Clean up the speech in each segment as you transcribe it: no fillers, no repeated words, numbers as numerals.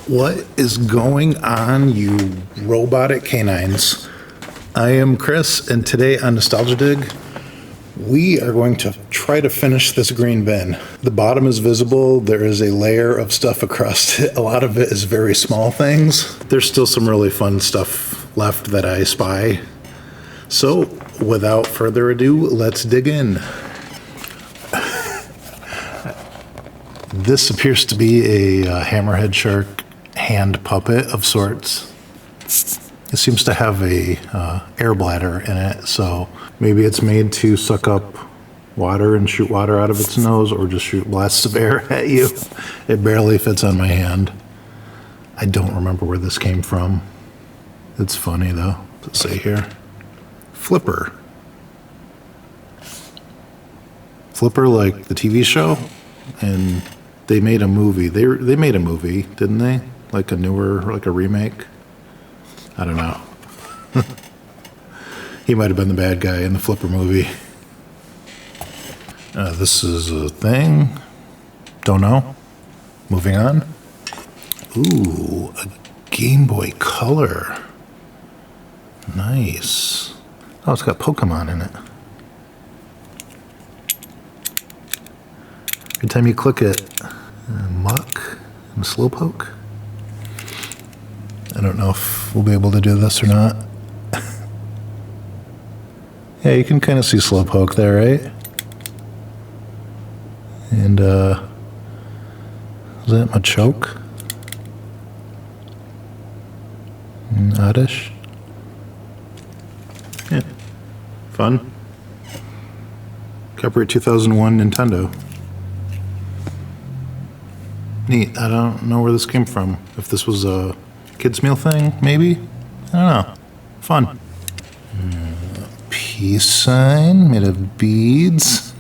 What is going on, you robotic canines? I am Chris, and today on Nostalgia Dig, we are going to try to finish this green bin. The bottom is visible. There is a layer of stuff across it. A lot of it is very small things. There's still some really fun stuff left that I spy. So, without further ado, let's dig in. This appears to be a Hammerhead shark hand puppet of sorts. It seems to have a air bladder in it, so maybe it's made to suck up water and shoot water out of its nose, or just shoot blasts of air at you. It barely fits on my hand. I don't remember where this came from. It's funny though. What's it say here? Flipper. Flipper, like the TV show, and they made a movie. They made a movie, didn't they? Like a remake. I don't know. He might have been the bad guy in the Flipper movie. This is a thing. Don't know. Moving on. Ooh, a Game Boy Color. Nice. Oh, it's got Pokemon in it. Every time you click it, Muck and Slowpoke. I don't know if we'll be able to do this or not. Yeah, you can kind of see Slowpoke there, right? And, is that Machoke? Oddish? Yeah. Fun. Copyright 2001 Nintendo. Neat. I don't know where this came from. If this was a kids meal thing, maybe? I don't know. Fun. Peace sign made of beads.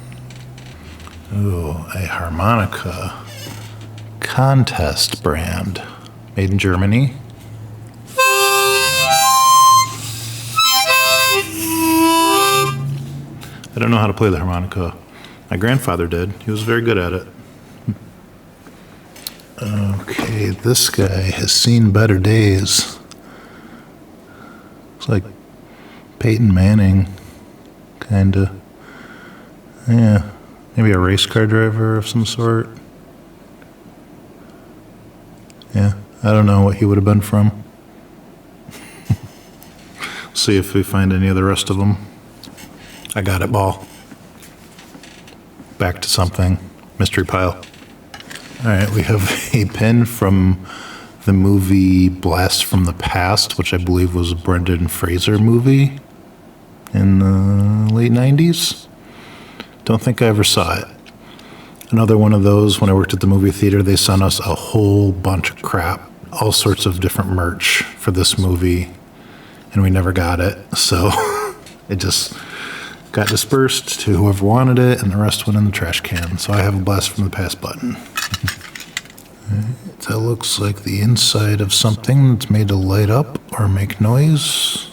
Ooh, a Harmonica contest brand. Made in Germany. I don't know how to play the harmonica. My grandfather did. He was very good at it. Okay, this guy has seen better days. It's like Peyton Manning, kinda. Yeah, maybe a race car driver of some sort. Yeah, I don't know what he would have been from. See if we find any of the rest of them. I got it, ball. Back to something. Mystery pile. All right, we have a pin from the movie Blast from the Past, which I believe was a Brendan Fraser movie in the late 90s. Don't think I ever saw it. Another one of those, when I worked at the movie theater, they sent us a whole bunch of crap, all sorts of different merch for this movie, and we never got it, so it just got dispersed to whoever wanted it, and the rest went in the trash can. So I have a Blast from the Past button. That looks like the inside of something that's made to light up or make noise.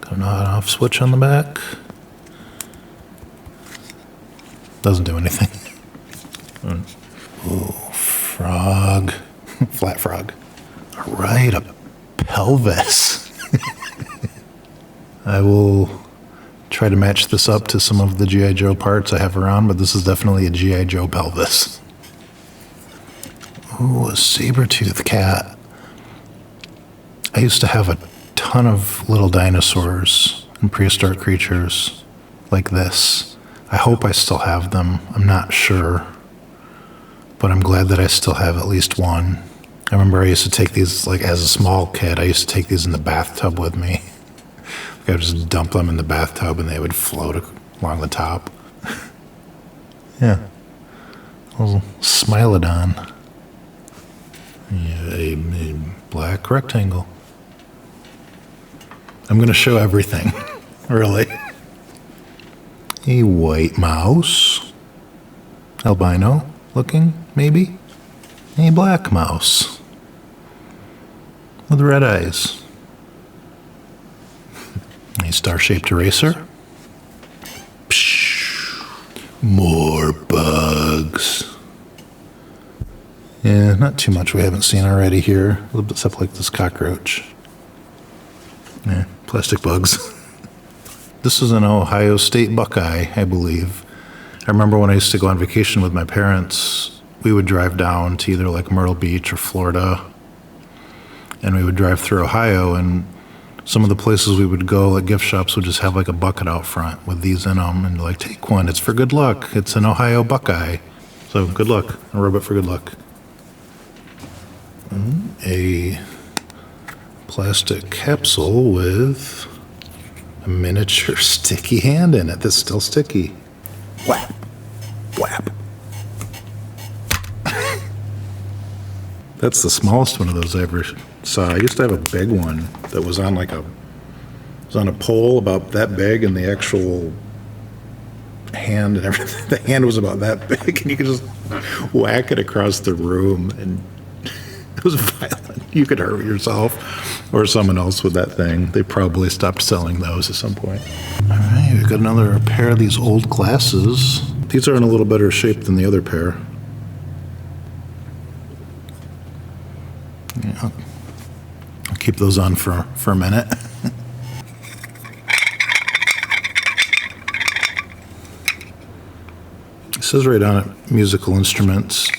Got an on-off switch on the back. Doesn't do anything. Ooh, frog. Flat frog. All right, a pelvis. I will try to match this up to some of the G.I. Joe parts I have around, but this is definitely a G.I. Joe pelvis. Ooh, a Saber Tooth Cat. I used to have a ton of little dinosaurs and prehistoric creatures like this. I hope I still have them. I'm not sure, but I'm glad that I still have at least one. I remember I used to take these, like as a small kid, I used to take these in the bathtub with me. I would just dump them in the bathtub and they would float along the top. Yeah. A little Smilodon. Yeah, a black rectangle. I'm going to show everything, really. A white mouse. Albino looking, maybe. A black mouse. With red eyes. A star-shaped eraser. Psh, more bugs. Yeah, not too much we haven't seen already here, except like this cockroach. Yeah, plastic bugs. This is an Ohio State Buckeye, I believe. I remember when I used to go on vacation with my parents, we would drive down to either like Myrtle Beach or Florida, and we would drive through Ohio, and some of the places we would go, like gift shops, would just have like a bucket out front with these in them, and like, take one, it's for good luck. It's an Ohio Buckeye. So good luck, a rub it for good luck. A plastic capsule with a miniature sticky hand in it that's still sticky. Whap, whap. That's the smallest one of those I ever saw. I used to have a big one that was on like a pole about that big, and the actual hand and everything, the hand was about that big, and you could just whack it across the room, and it was violent. You could hurt yourself or someone else with that thing. They probably stopped selling those at some point. All right, we've got another pair of these old glasses. These are in a little better shape than the other pair. Yeah, I'll keep those on for a minute. It says right on it, musical instruments.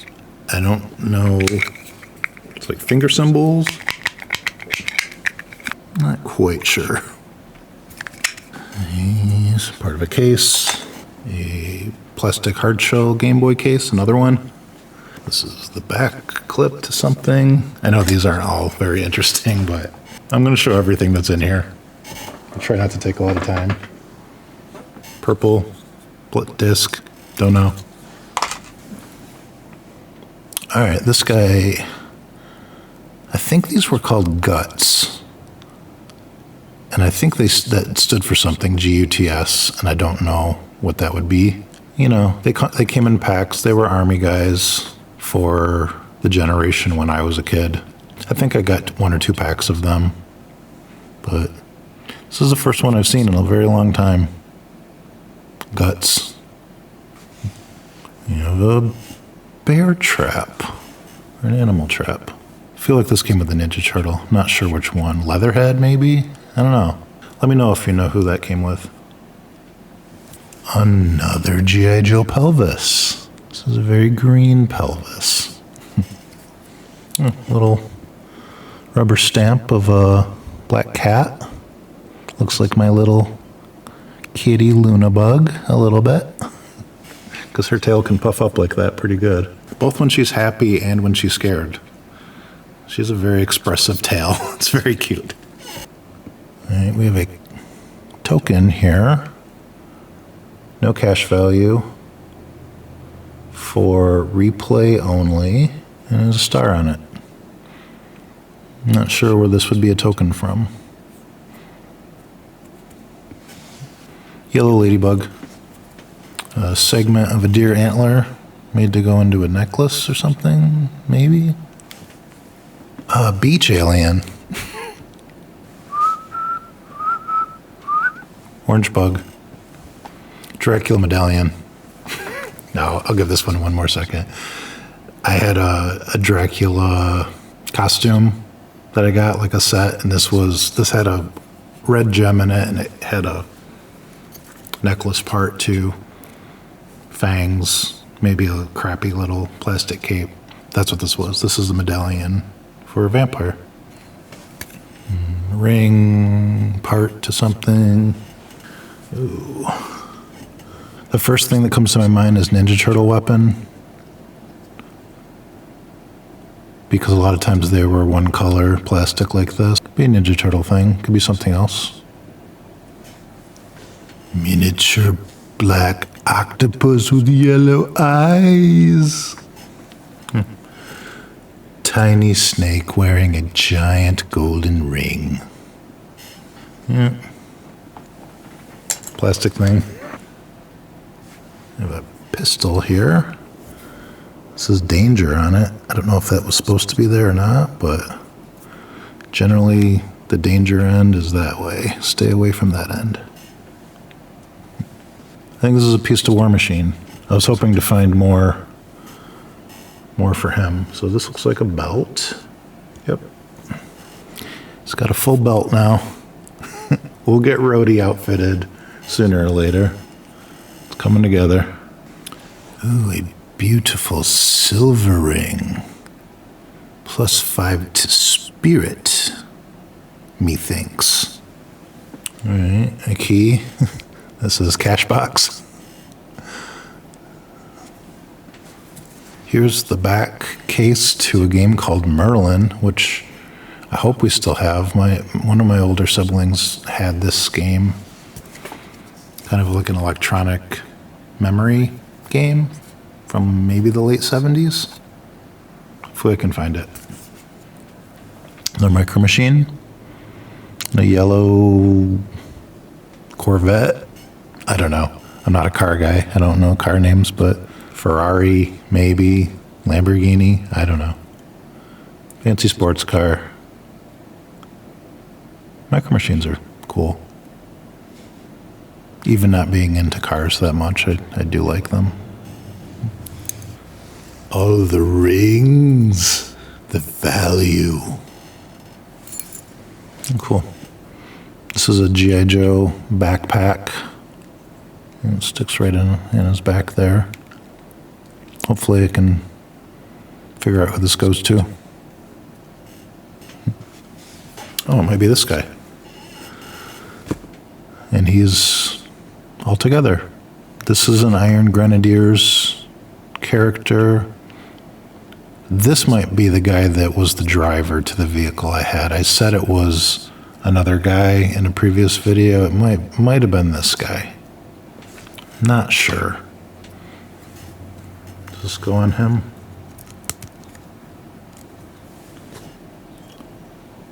I don't know. It's like finger cymbals. Not quite sure. It's part of a case. A plastic hardshell Game Boy case, another one. This is the back clip to something. I know these aren't all very interesting, but I'm going to show everything that's in here. I'll try not to take a lot of time. Purple disc. Don't know. All right, this guy, I think these were called Guts. And I think that stood for something, G-U-T-S, and I don't know what that would be. You know, they came in packs. They were Army guys for the generation when I was a kid. I think I got 1 or 2 packs of them. But this is the first one I've seen in a very long time. Guts. You have a bear trap or an animal trap. I feel like this came with a Ninja Turtle. Not sure which one. Leatherhead, maybe? I don't know. Let me know if you know who that came with. Another G.I. Joe pelvis. This is a very green pelvis. Little rubber stamp of a black cat. Looks like my little kitty Luna bug a little bit. Because her tail can puff up like that pretty good. Both when she's happy and when she's scared. She has a very expressive tail. It's very cute. All right, we have a token here. No cash value. For replay only. And there's a star on it. I'm not sure where this would be a token from. Yellow ladybug. A segment of a deer antler made to go into a necklace or something, maybe? A beach alien. Orange bug. Dracula medallion. No, I'll give this one more second. I had a Dracula costume that I got, like a set, and this had a red gem in it, and it had a necklace part too. Fangs, maybe a crappy little plastic cape. That's what this was. This is the medallion for a vampire. Ring part to something. Ooh. The first thing that comes to my mind is Ninja Turtle weapon. Because a lot of times they were one color plastic like this. Could be a Ninja Turtle thing. Could be something else. Miniature black octopus with yellow eyes. Tiny snake wearing a giant golden ring. Yeah. Plastic thing. I have a pistol here. It says danger on it. I don't know if that was supposed to be there or not, but generally the danger end is that way. Stay away from that end. I think this is a piece to War Machine. I was hoping to find more more for him. So this looks like a belt. Yep. It's got a full belt now. We'll get Rhodey outfitted sooner or later. It's coming together. Ooh, a beautiful silver ring. +5 to spirit, methinks. All right, a key. This is cash box. Here's the back case to a game called Merlin, which I hope we still have. One of my older siblings had this game, kind of like an electronic memory game from maybe the late 70s. Hopefully I can find it. The Micro Machine, a yellow Corvette. I don't know. I'm not a car guy. I don't know car names, but Ferrari, maybe, Lamborghini, I don't know. Fancy sports car. Micro Machines are cool. Even not being into cars that much, I do like them. Oh, the rings, the value. Cool. This is a G.I. Joe backpack. And it sticks right in his back there. Hopefully I can figure out who this goes to. Oh, it might be this guy. And he's all together. This is an Iron Grenadiers character. This might be the guy that was the driver to the vehicle I had. I said it was another guy in a previous video. It might have been this guy. Not sure. Does this go on him?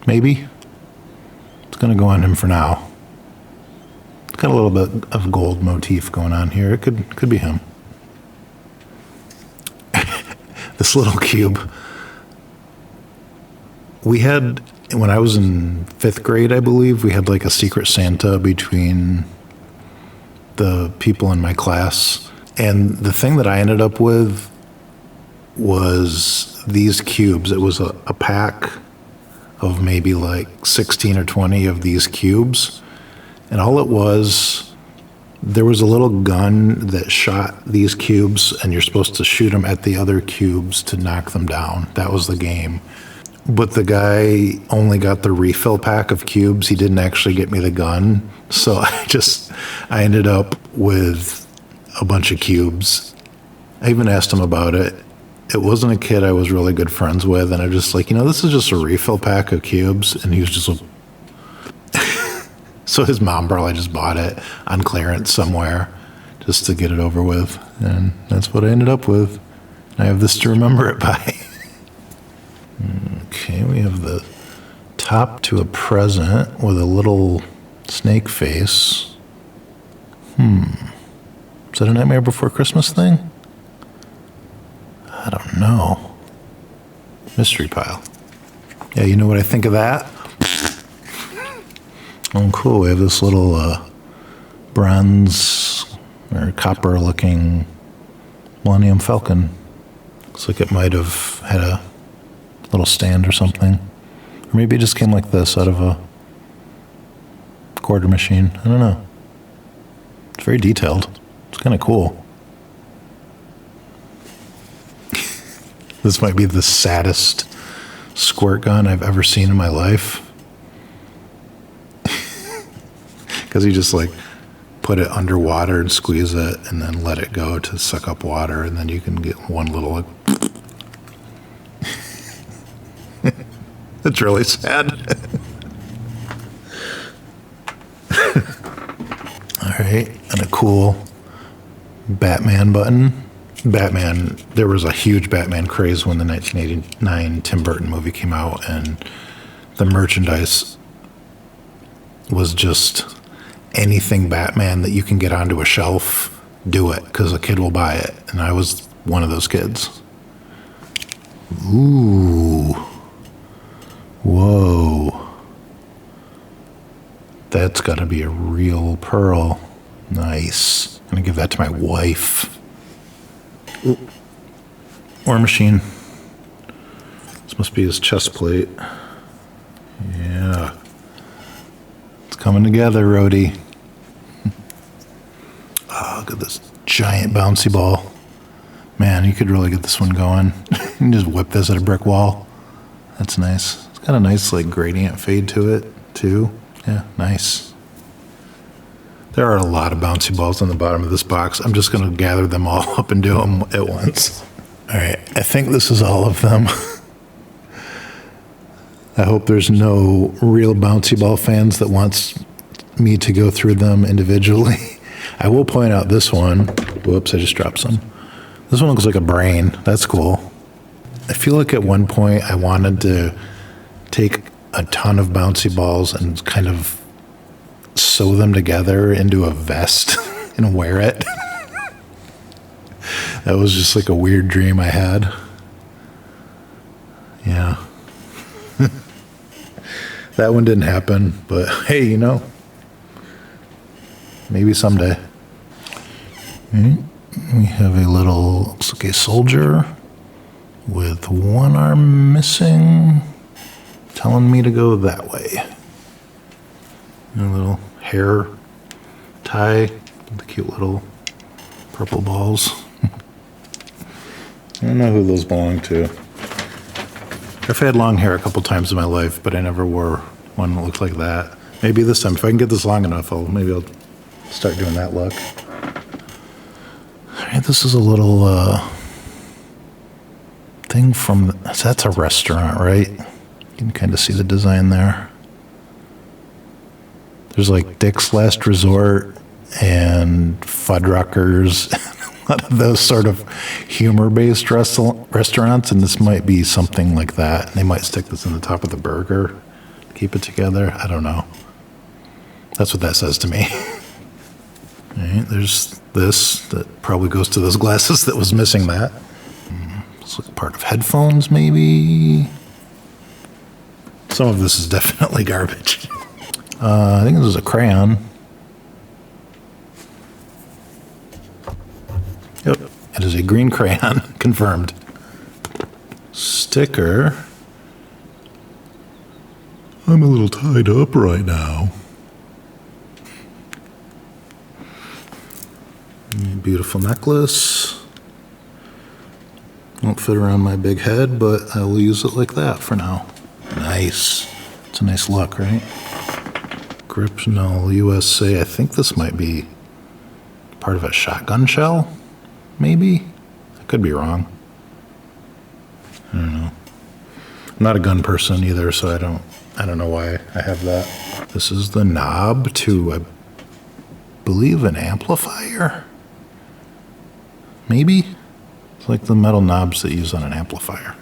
Maybe. It's going to go on him for now. It's got a little bit of gold motif going on here. It could be him. This little cube. We had, when I was in 5th grade, I believe, we had like a secret Santa between the people in my class. And the thing that I ended up with was these cubes. It was a pack of maybe like 16 or 20 of these cubes. And all it was, there was a little gun that shot these cubes, and you're supposed to shoot them at the other cubes to knock them down. That was the game. But the guy only got the refill pack of cubes. He didn't actually get me the gun. So I ended up with a bunch of cubes. I even asked him about it. It wasn't a kid I was really good friends with, and I'm just like, this is just a refill pack of cubes. And he was just like, so his mom probably just bought it on clearance somewhere just to get it over with. And that's what I ended up with. I have this to remember it by. Okay, we have the top to a present with a little snake face. Is that a Nightmare Before Christmas thing? I don't know. Mystery pile. Yeah, you know what I think of that? Oh, cool. We have this little bronze or copper looking Millennium Falcon. Looks like it might have had a little stand or something. Or maybe it just came like this out of a quarter machine. I don't know. It's very detailed. It's kind of cool. This might be the saddest squirt gun I've ever seen in my life. Because you just like put it underwater and squeeze it and then let it go to suck up water, and then you can get one little like it's really sad. All right, and a cool Batman button. Batman, there was a huge Batman craze when the 1989 Tim Burton movie came out, and the merchandise was just anything Batman that you can get onto a shelf, do it, because a kid will buy it. And I was one of those kids. Ooh. Whoa. That's got to be a real pearl. Nice. I'm going to give that to my wife. Ooh. War Machine. This must be his chest plate. Yeah. It's coming together, Rhodey. Oh, look at this giant bouncy ball. Man, you could really get this one going. You can just whip this at a brick wall. That's nice. It's got a nice like gradient fade to it, too. Yeah, nice. There are a lot of bouncy balls on the bottom of this box. I'm just going to gather them all up and do them at once. All right, I think this is all of them. I hope there's no real bouncy ball fans that wants me to go through them individually. I will point out this one. Whoops, I just dropped some. This one looks like a brain. That's cool. I feel like at one point I wanted to take a ton of bouncy balls and kind of sew them together into a vest and wear it. That was just like a weird dream I had. Yeah. That one didn't happen, but hey, you know, maybe someday. We have a little, looks like a soldier with one arm missing, telling me to go that way. A little hair tie with the cute little purple balls. I don't know who those belong to. I've had long hair a couple times in my life, but I never wore one that looked like that. Maybe this time, if I can get this long enough, maybe I'll start doing that look. All right, this is a little thing from, that's a restaurant, right? You can kind of see the design there. There's like Dick's Last Resort and Fuddruckers, a lot of those sort of humor-based restaurants, and this might be something like that. They might stick this in the top of the burger, keep it together. I don't know. That's what that says to me. All right, there's this that probably goes to those glasses that was missing that. Looks like part of headphones, maybe. Some of this is definitely garbage. I think this is a crayon. Yep, it is a green crayon, confirmed. Sticker. I'm a little tied up right now. Beautiful necklace. Won't fit around my big head, but I will use it like that for now. Nice. It's a nice look, right? Gripnell USA. I think this might be part of a shotgun shell, maybe? I could be wrong. I don't know. I'm not a gun person either, so I don't know why I have that. This is the knob to, I believe, an amplifier? Maybe? It's like the metal knobs that you use on an amplifier.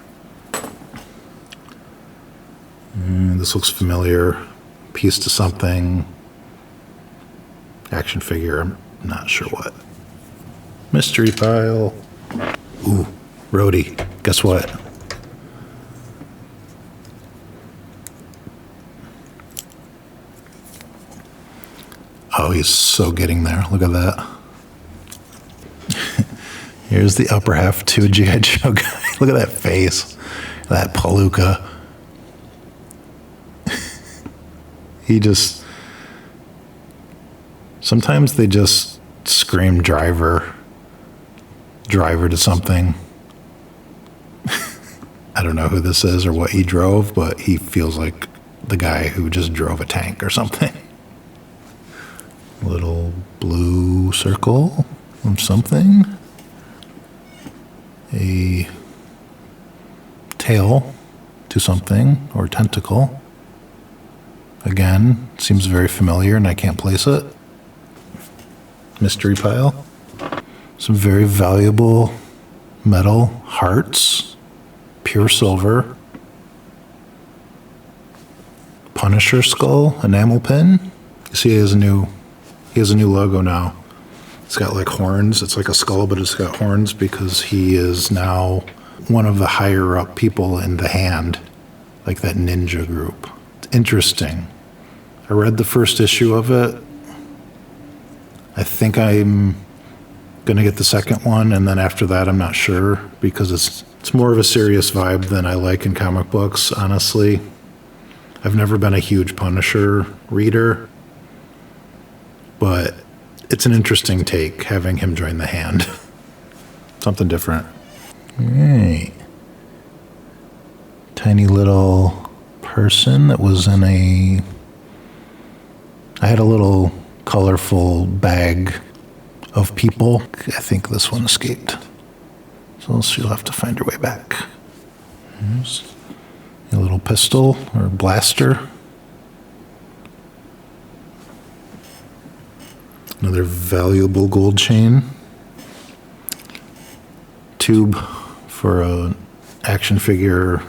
This looks familiar. Piece to something. Action figure, I'm not sure what. Mystery pile. Ooh, Rhodey. Guess what? Oh, he's so getting there. Look at that. Here's the upper half to a G.I. Joe guy. Look at that face. That palooka. He just... Sometimes they just scream driver to something. I don't know who this is or what he drove, but he feels like the guy who just drove a tank or something. Little blue circle of something. A tail to something, or tentacle. Again, seems very familiar and I can't place it. Mystery pile. Some very valuable metal hearts. Pure silver. Punisher skull, enamel pin. You see he has a new logo now. It's got like horns. It's like a skull, but it's got horns because he is now one of the higher up people in the Hand, like that ninja group. It's interesting. I read the first issue of it. I think I'm Gonna get the second one, and then after that, I'm not sure, because it's more of a serious vibe than I like in comic books, honestly. I've never been a huge Punisher reader, but it's an interesting take, having him join the Hand. Something different. All right. Tiny little person that was in I had a little colorful bag of people. I think this one escaped. So she'll have to find her way back. Here's a little pistol or blaster. Another valuable gold chain. Tube for a action figure.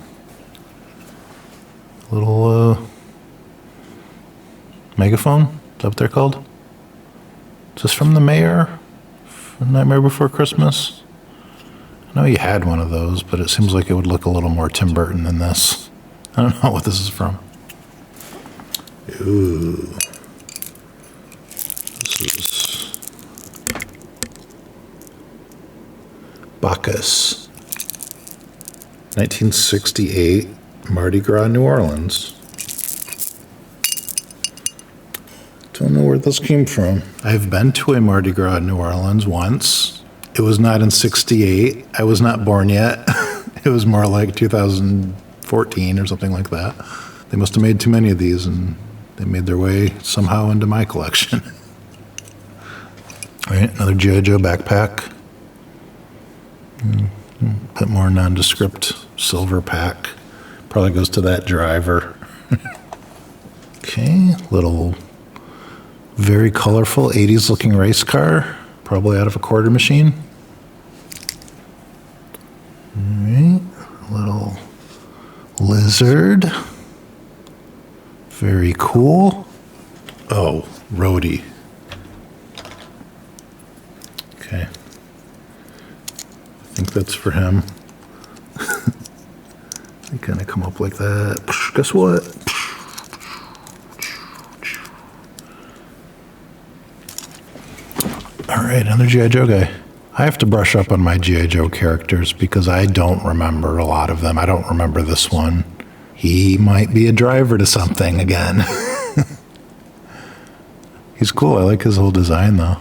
Little megaphone. Is that what they're called? Is this from the mayor? From Nightmare Before Christmas? I know you had one of those, but it seems like it would look a little more Tim Burton than this. I don't know what this is from. Ooh. This is Bacchus. 1968, Mardi Gras, New Orleans. Don't know where this came from. I've been to a Mardi Gras in New Orleans once. It was not in 68. I was not born yet. It was more like 2014 or something like that. They must have made too many of these, and they made their way somehow into my collection. All right, another G.I. Joe backpack. A bit more nondescript silver pack. Probably goes to that driver. Okay, little very colorful 80s looking race car, probably out of a quarter machine. All right, little lizard. Very cool. Oh, Rhodey. Okay. I think that's for him. They kind of come up like that. Guess what? All right, another G.I. Joe guy. I have to brush up on my G.I. Joe characters because I don't remember a lot of them. I don't remember this one. He might be a driver to something again. He's cool. I like his whole design, though.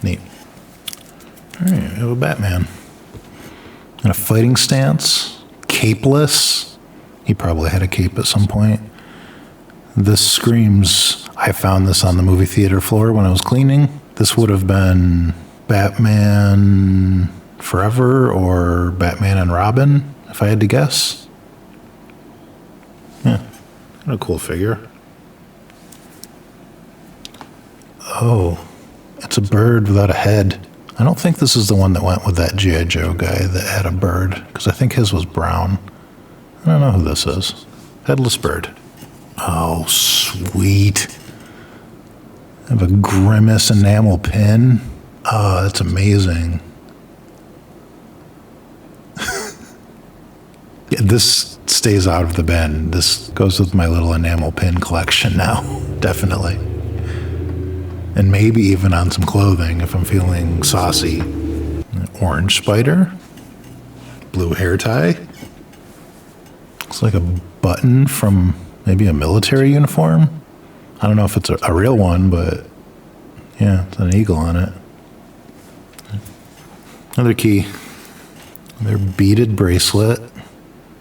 Neat. All right, we have a Batman. In a fighting stance. Capeless. He probably had a cape at some point. This screams, I found this on the movie theater floor when I was cleaning. This would have been Batman Forever or Batman and Robin, if I had to guess. Yeah, what a cool figure. Oh, it's a bird without a head. I don't think this is the one that went with that G.I. Joe guy that had a bird, because I think his was brown. I don't know who this is. Headless bird. Oh, sweet. I have a Grimace Enamel Pin. Oh, that's amazing. Yeah, this stays out of the bin. This goes with my little enamel pin collection now, definitely. And maybe even on some clothing if I'm feeling saucy. An orange spider. Blue hair tie. Looks like a button from maybe a military uniform. I don't know if it's a real one, but yeah, it's an eagle on it. Another key. Another beaded bracelet.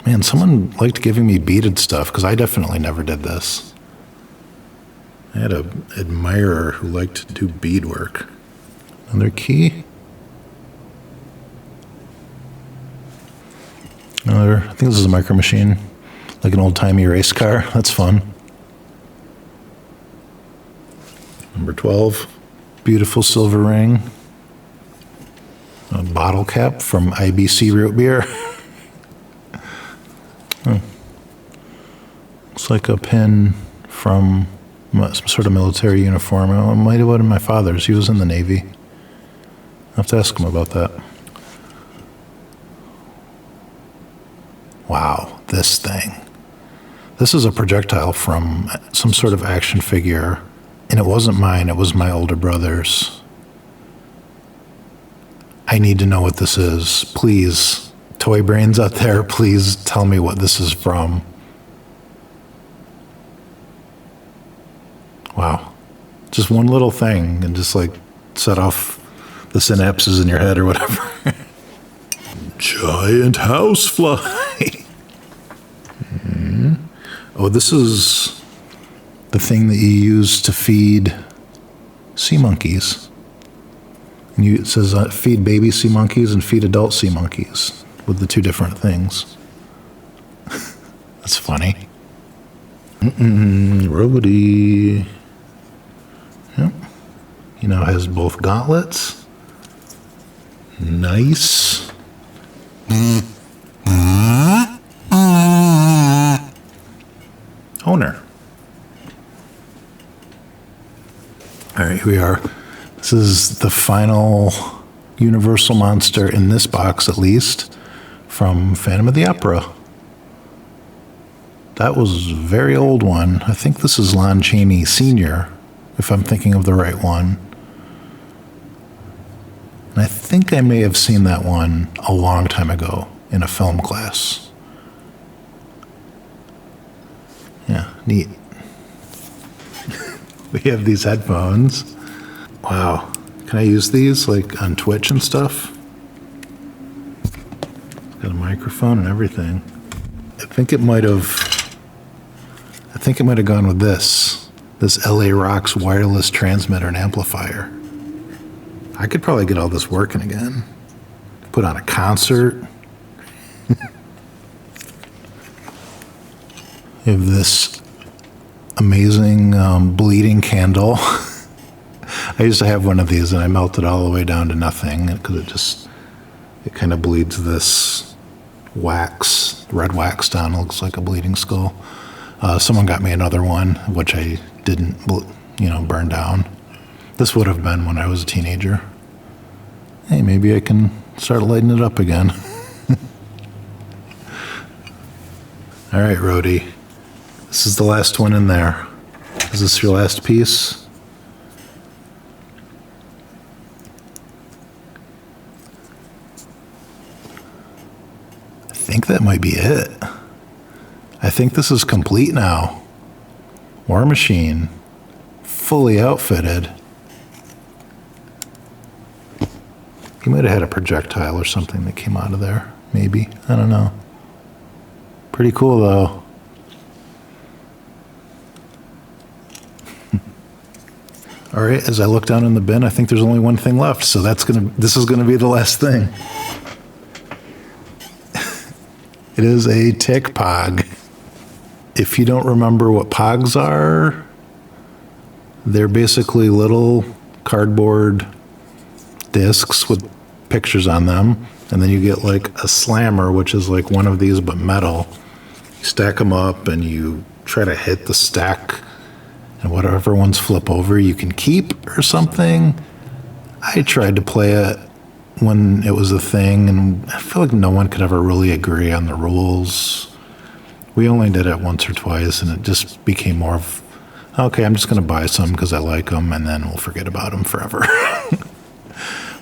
Man, someone liked giving me beaded stuff because I definitely never did this. I had an admirer who liked to do beadwork. Another key. I think this is a micro machine. Like an old-timey race car. That's fun. Number 12. Beautiful silver ring. A bottle cap from IBC root beer. Looks like a pin from some sort of military uniform. It might have been my father's. He was in the Navy. I'll have to ask him about that. Wow, this thing. This is a projectile from some sort of action figure, and it wasn't mine, it was my older brother's. I need to know what this is. Please, toy brains out there, please tell me what this is from. Wow. Just one little thing and just like set off the synapses in your head or whatever. Giant housefly. Oh, this is the thing that you use to feed sea monkeys. And it says feed baby sea monkeys and feed adult sea monkeys with the two different things. That's funny. Robody. Yep. He now has both gauntlets. Nice. Owner. All right, here we are. This is the final Universal monster in this box, at least, from Phantom of the Opera. That was a very old one. I think this is Lon Chaney Sr., if I'm thinking of the right one. And I think I may have seen that one a long time ago in a film class. Yeah, neat. We have these headphones. Wow. Can I use these like on Twitch and stuff? Got a microphone and everything. I think it might have gone with this LA Rocks wireless transmitter and amplifier. I could probably get all this working again. Put on a concert. You have this amazing bleeding candle. I used to have one of these and I melted all the way down to nothing because it kind of bleeds this wax, red wax down. It looks like a bleeding skull. Someone got me another one, which I didn't, burn down. This would have been when I was a teenager. Hey, maybe I can start lighting it up again. All right, Rhodey. This is the last one in there. Is this your last piece? I think that might be it. I think this is complete now. War Machine, fully outfitted. He might have had a projectile or something that came out of there, maybe. I don't know. Pretty cool, though. All right, as I look down in the bin, I think there's only one thing left, so this is gonna be the last thing. It is a Tick Pog. If you don't remember what Pogs are, they're basically little cardboard discs with pictures on them, and then you get like a slammer, which is like one of these but metal. You stack them up and you try to hit the stack, and whatever ones flip over you can keep or something. I tried to play it when it was a thing, and I feel like no one could ever really agree on the rules. We only did it once or twice, and it just became more of, okay, I'm just going to buy some because I like them, and then we'll forget about them forever.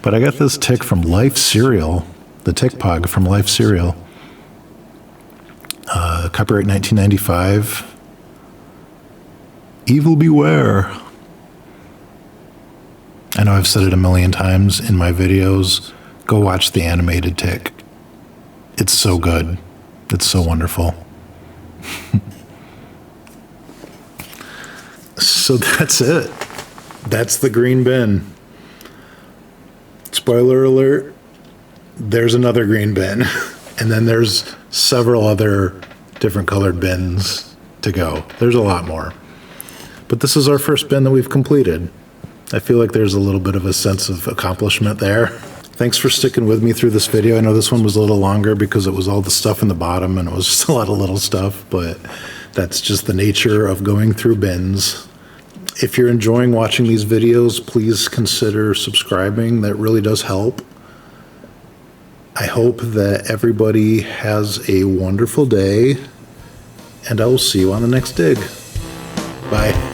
But I got this tick from Life Cereal, the Tick Pog from Life Cereal. Copyright 1995. Evil beware. I know I've said it a million times in my videos. Go watch the animated Tick. It's so good. It's so wonderful. So that's it. That's the green bin. Spoiler alert, there's another green bin. And then there's several other different colored bins to go. There's a lot more. But this is our first bin that we've completed. I feel like there's a little bit of a sense of accomplishment there. Thanks for sticking with me through this video. I know this one was a little longer because it was all the stuff in the bottom and it was just a lot of little stuff, but that's just the nature of going through bins. If you're enjoying watching these videos, please consider subscribing. That really does help. I hope that everybody has a wonderful day, and I will see you on the next dig. Bye.